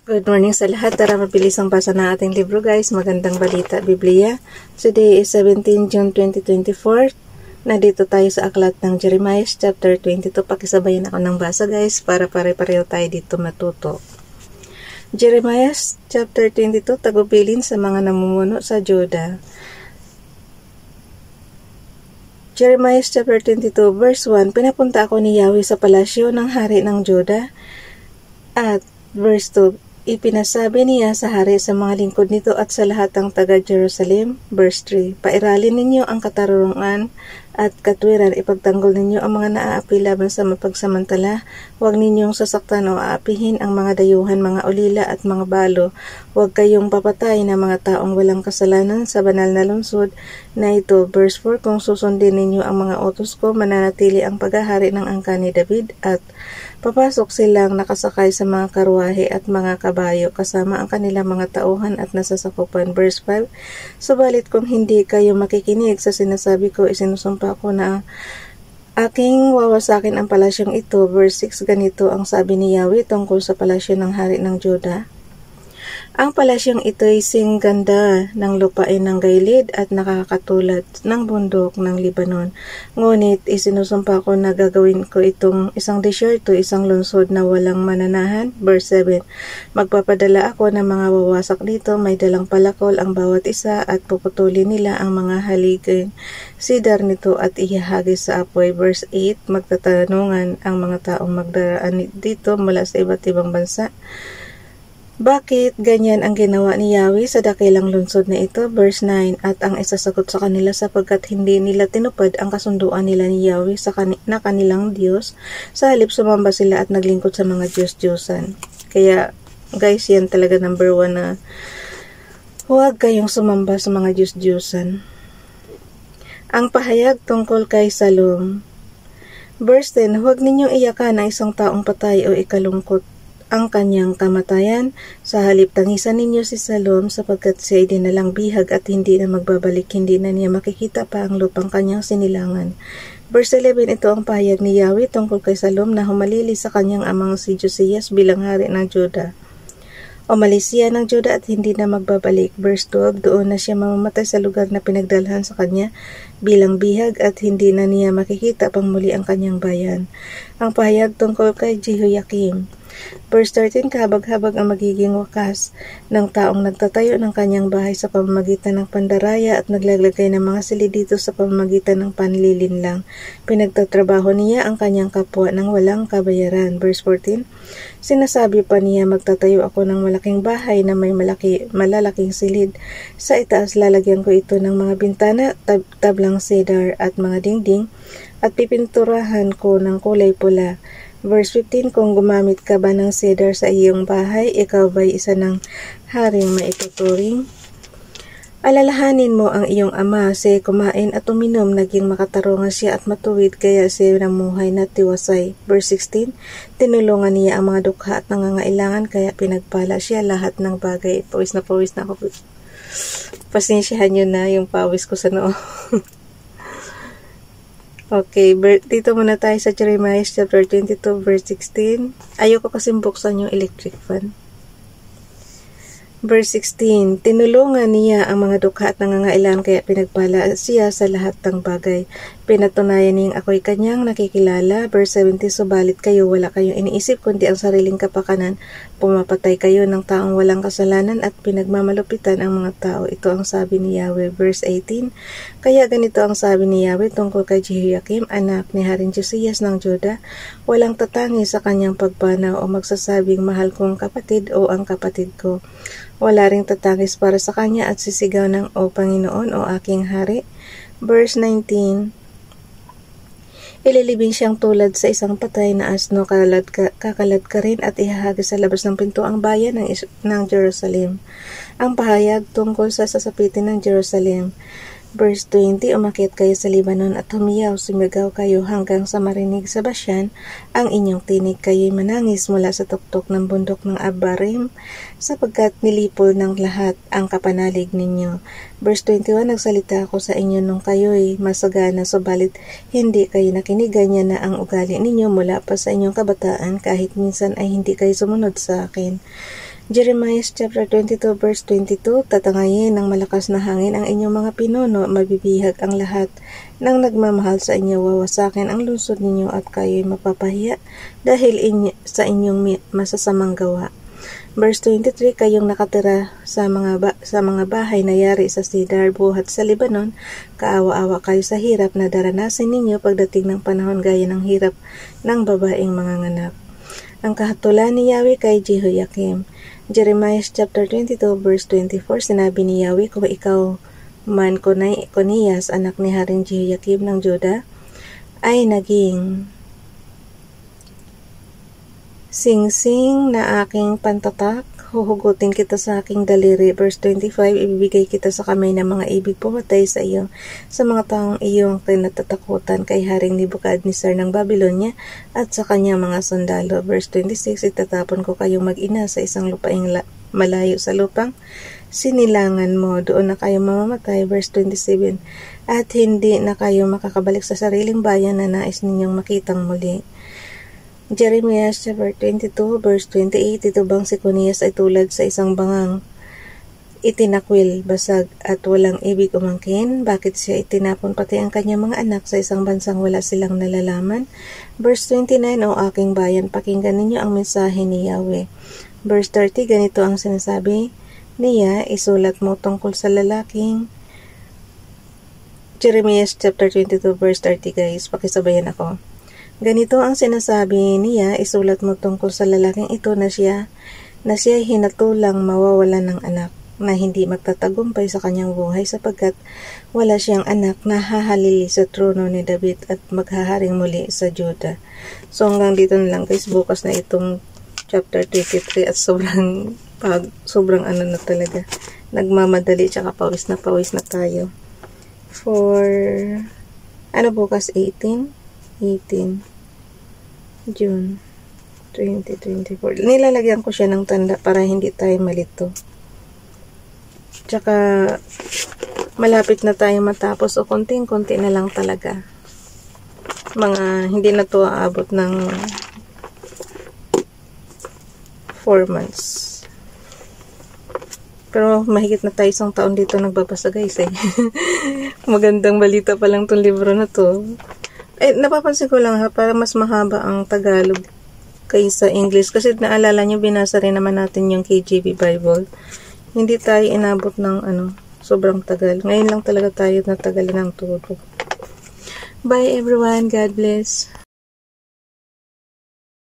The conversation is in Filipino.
Good morning sa lahat. Tara mabilis ang basa ng ating libro guys. Magandang balita, Biblia. Today is 17 June 2024. Nandito tayo sa aklat ng Jeremiah chapter 22. Pakisabayan ako ng basa guys para pare-pareho tayo dito matuto. Jeremiah chapter 22, tagubilin sa mga namumuno sa Juda. Jeremiah chapter 22 verse 1, pinapunta ako ni Yahweh sa palasyo ng hari ng Juda. At verse 2, ipinasabi niya sa hari, sa mga lingkod nito at sa lahat ng taga-Jerusalem. Verse 3, pairalin ninyo ang katarungan at katwiran, ipagtanggol ninyo ang mga naaapi laban sa mapagsamantala. Huwag ninyong sasaktan o aapihin ang mga dayuhan, mga ulila at mga balo. Huwag kayong papatay na mga taong walang kasalanan sa banal na lungsod na ito. Verse 4, kung susundin ninyo ang mga utos ko, mananatili ang paghahari ng angkan ni David at papasok silang nakasakay sa mga karwahe at mga kabayo kasama ang kanilang mga tauhan at nasasakupan. Verse 5, subalit kung hindi kayo makikinig sa sinasabi ko, isinusumpa ko na aking wawasakin ang palasyong ito. Verse 6, ganito ang sabi ni Yahweh tungkol sa palasyo ng hari ng Juda. Ang palasyong ito'y singganda ng lupain ng Gaylid at nakakatulad ng bundok ng Libanon. Ngunit isinusumpa ko na gagawin ko itong isang disyerto, isang lungsod na walang mananahan. Verse 7, magpapadala ako ng mga wawasak dito, may dalang palakol ang bawat isa at puputulin nila ang mga haliging sidar nito at ihahagis sa apoy. Verse 8, magtatanungan ang mga taong magdaraan dito mula sa iba't ibang bansa. Bakit ganyan ang ginawa ni Yahweh sa dakilang lungsod na ito? Verse 9, at ang isasagot sa kanila sapagkat hindi nila tinupad ang kasunduan nila ni Yahweh na kanilang Diyos, sa halip sumamba sila at naglingkod sa mga Diyos-Diyosan. Kaya guys, yan talaga number 1 na huwag kayong sumamba sa mga Diyos-Diyosan. Ang pahayag tungkol kay Salom. Verse 10, huwag ninyong iyakan ang isang taong patay o ikalungkot ang kanyang kamatayan, sa halip tangisan ninyo si Salom sapagkat siya ay dinalang bihag at hindi na magbabalik, hindi na niya makikita pa ang lupang kanyang sinilangan. Verse 11, ito ang pahayag ni Yahweh tungkol kay Salom na humalili sa kanyang amang si Josias bilang hari ng Juda. Umalis siya ng Juda at hindi na magbabalik. Verse 12, doon na siya mamamatay sa lugar na pinagdalhan sa kanya bilang bihag at hindi na niya makikita pang muli ang kanyang bayan. Ang pahayag tungkol kay Jehoiakim. Verse 13, kahabag-habag ang magiging wakas ng taong nagtatayo ng kanyang bahay sa pamamagitan ng pandaraya at naglalagay ng mga silid dito sa pamamagitan ng panlilinlang. Pinagtatrabaho niya ang kanyang kapwa ng walang kabayaran. Verse 14, sinasabi pa niya, magtatayo ako ng malaking bahay na may malalaking silid. Sa itaas lalagyan ko ito ng mga bintana, tablang cedar at mga dingding at pipinturahan ko ng kulay pula. Verse 15, kung gumamit ka ba ng cedar sa iyong bahay, ikaw ba'y isa ng haring maituturing? Alalahanin mo ang iyong ama, siya kumain at uminom, naging makatarungan siya at matuwid, kaya siya namuhay na tiwasay. Verse 16, tinulungan niya ang mga dukha at nangangailangan, kaya pinagpala siya lahat ng bagay. Pawis na ako. Pasensyahan nyo na yung pawis ko sa noo. Okay, dito muna tayo sa Jeremiah chapter 22 verse 16. Ayoko kasing buksan yung electric fan. Verse 16, tinulungan niya ang mga dukha at nangangailangan, kaya pinagpala siya sa lahat ng bagay. Pinatunayan niyang ako'y kanyang nakikilala. Verse 17, subalit kayo, wala kayong iniisip kundi ang sariling kapakanan. Pumapatay kayo ng taong walang kasalanan at pinagmamalupitan ang mga tao. Ito ang sabi ni Yahweh. Verse 18, kaya ganito ang sabi ni Yahweh tungkol kay Jehoiakim, anak ni Haring Josias ng Juda, walang tatangi sa kanyang pagpanaw o magsasabing mahal kong kapatid o ang kapatid ko. Wala ring tatangis para sa kanya at sisigaw ng o Panginoon o aking hari. Verse 19, ililibing siyang tulad sa isang patay na asno, kakalad ka rin at ihahagis sa labas ng pinto ang bayan ng Jerusalem. Ang pahayag tungkol sa sasapitin ng Jerusalem. Verse 20, umakyat kayo sa Libanon at humiyaw, sumigaw kayo hanggang sa marinig sa Bashan ang inyong tinig, kayo'y manangis mula sa tuktok ng bundok ng Abarim, sapagkat nilipol ng lahat ang kapanalig ninyo. Verse 21, nagsalita ako sa inyo nung kayo'y masagana, subalit hindi kayo nakinig, ganyan na ang ugali ninyo mula pa sa inyong kabataan, kahit minsan ay hindi kayo sumunod sa akin. Jeremiah chapter 22 verse 22, tatangayin ng malakas na hangin ang inyong mga pinuno, mabibihag ang lahat ng nagmamahal sa inyo, wawasakin ang lungsod ninyo at kayo'y mapapahiya dahil sa inyong masasamang gawa. Verse 23, kayong nakatira sa mga bahay na yari sa Cedar, buhat sa Lebanon, kaawa-awa kayo sa hirap na daranasin ninyo pagdating ng panahon gaya ng hirap ng babaeng manganganak. Ang kahatulan ni Yahweh kay Jehoiakim. Jeremiah chapter 22 verse 24, sinabi ni Yahweh, kung ikaw man Conias, anak ni Haring Jehoiakim ng Juda, ay naging sing-sing na aking pantatak, huhugutin kita sa aking daliri. Verse 25, ibibigay kita sa kamay ng mga ibig pumatay sa iyo, sa mga taong iyong kinatatakutan, kay Haring Nebukadnezar ng Babylonia at sa kanyang mga sundalo. Verse 26, itatapon ko kayong mag-ina sa isang lupaing malayo sa lupang sinilangan mo, doon na kayo mamamatay. Verse 27, at hindi na kayo makakabalik sa sariling bayan na nais ninyong makitang muli. Jeremiah chapter 22 verse 28, ito bang si Conias ay tulad sa isang bangang itinakwil, basag at walang ibig umangkin? Bakit siya itinapon pati ang kanyang mga anak sa isang bansang wala silang nalalaman? Verse 29, o aking bayan, pakinggan ninyo ang mensahe ni Yahweh. Verse 30, ganito ang sinasabi niya, isulat mo tungkol sa lalaking. Jeremiah chapter 22 verse 30, guys, pakisabayan ako. Ganito ang sinasabi niya, isulat mo tungkol sa lalaking ito na siya ay hinatulang mawawalan ng anak, na hindi magtatagumpay sa kanyang buhay sapagkat wala siyang anak na hahalili sa trono ni David at maghaharing muli sa Juda. So hanggang dito na lang, guys, bukas na itong chapter 23 at sobrang ano na talaga, nagmamadali tsaka pawis na tayo. For bukas 18 June 2024. Nilalagyan ko siya ng tanda para hindi tayo malito. Tsaka malapit na tayo matapos, o konting-konti na lang talaga. Hindi na to aabot ng 4 months. Pero mahigit na tayo isang taon dito nagbabasa, guys, eh. Magandang balita pa lang tong libro na to. Napapansin ko lang para mas mahaba ang Tagalog kaysa English. Kasi naalala nyo, binasa rin naman natin yung KJV Bible. Hindi tayo inabot ng sobrang tagal. Ngayon lang talaga tayo natagalan ng tulog. Bye everyone. God bless.